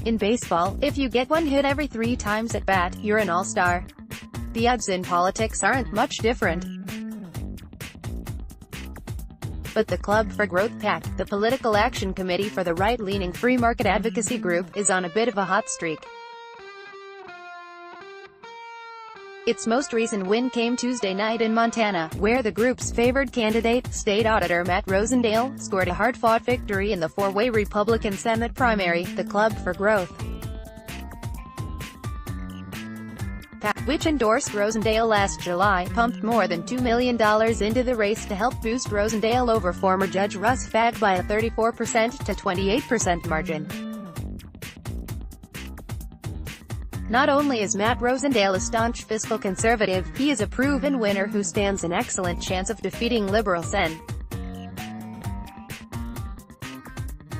In baseball, if you get one hit every 3 times at bat, you're an all-star. The odds in politics aren't much different. But the Club for Growth PAC, the political action committee for the right-leaning free market advocacy group, is on a bit of a hot streak. Its most recent win came Tuesday night in Montana, where the group's favored candidate, State Auditor Matt Rosendale, scored a hard-fought victory in the 4-way Republican Senate primary. The Club for Growth PAC, which endorsed Rosendale last July, pumped more than $2 million into the race to help boost Rosendale over former Judge Russ Fagg by a 34% to 28% margin. Not only is Matt Rosendale a staunch fiscal conservative, he is a proven winner who stands an excellent chance of defeating Liberal Sen.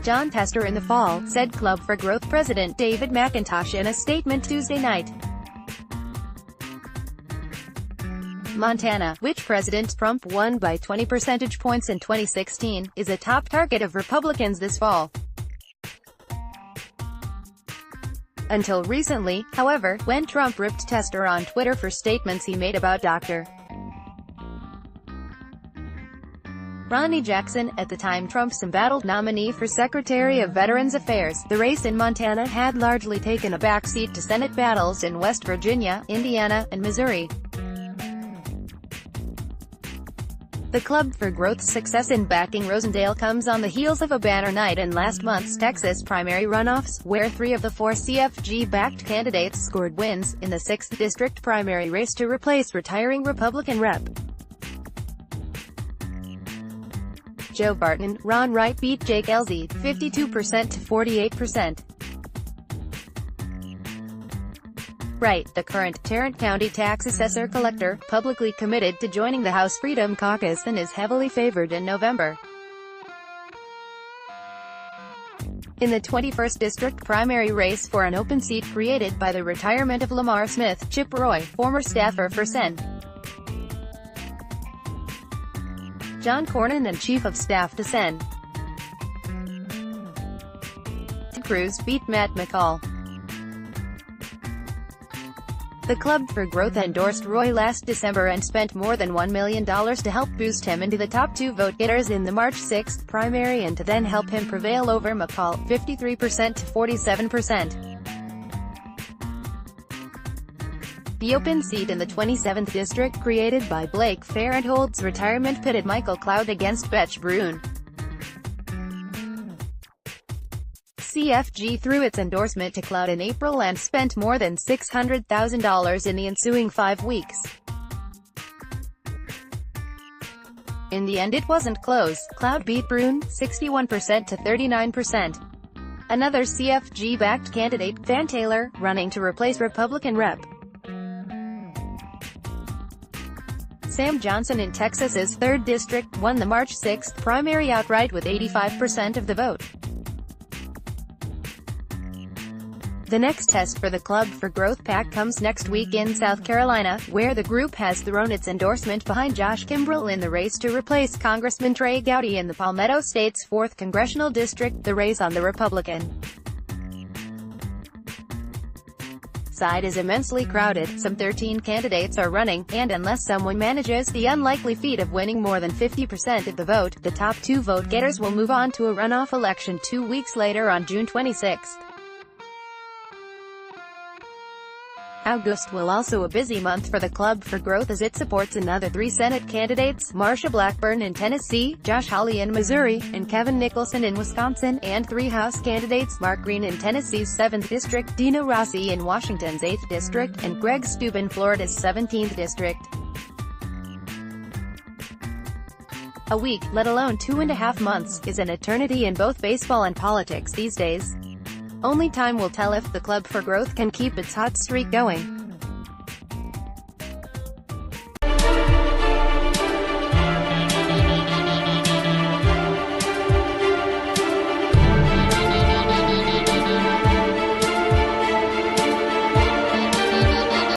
John Tester in the fall, said Club for Growth President David McIntosh in a statement Tuesday night. Montana, which President Trump won by 20 percentage points in 2016, is a top target of Republicans this fall. Until recently, however, when Trump ripped Tester on Twitter for statements he made about Dr. Ronnie Jackson, at the time Trump's embattled nominee for Secretary of Veterans Affairs. The race in Montana had largely taken a backseat to Senate battles in West Virginia, Indiana, and Missouri. The Club for Growth's success in backing Rosendale comes on the heels of a banner night in last month's Texas primary runoffs, where 3 of the 4 CFG-backed candidates scored wins in the 6th district primary race to replace retiring Republican Rep. Joe Barton. Ron Wright beat Jake Elzy, 52% to 48%. Wright, the current Tarrant County tax assessor-collector, publicly committed to joining the House Freedom Caucus and is heavily favored in November. In the 21st District primary race for an open seat created by the retirement of Lamar Smith, Chip Roy, former staffer for Sen. John Cornyn and Chief of Staff to Sen. Ted Cruz beat Matt McCall. The Club for Growth endorsed Roy last December and spent more than $1 million to help boost him into the top 2 vote-getters in the March 6 primary and to then help him prevail over McCall, 53% to 47%. The open seat in the 27th District created by Blake Farenthold's retirement pitted Michael Cloud against Betch Brune. CFG threw its endorsement to Cloud in April and spent more than $600,000 in the ensuing 5 weeks. In the end it wasn't close. Cloud beat Brune, 61% to 39%. Another CFG-backed candidate, Van Taylor, running to replace Republican Rep. Sam Johnson in Texas's 3rd District, won the March 6 primary outright with 85% of the vote. The next test for the Club for Growth PAC comes next week in South Carolina, where the group has thrown its endorsement behind Josh Kimbrell in the race to replace Congressman Trey Gowdy in the Palmetto State's 4th Congressional District. The race on the Republican side is immensely crowded. Some 13 candidates are running, and unless someone manages the unlikely feat of winning more than 50% of the vote, the top 2 vote-getters will move on to a runoff election 2 weeks later on June 26. August will also a busy month for the Club for Growth as it supports another 3 Senate candidates, Marsha Blackburn in Tennessee, Josh Hawley in Missouri, and Kevin Nicholson in Wisconsin, and 3 House candidates, Mark Green in Tennessee's 7th District, Dina Rossi in Washington's 8th District, and Greg Stube in Florida's 17th District. A week, let alone 2.5 months, is an eternity in both baseball and politics these days. Only time will tell if the Club for Growth can keep its hot streak going.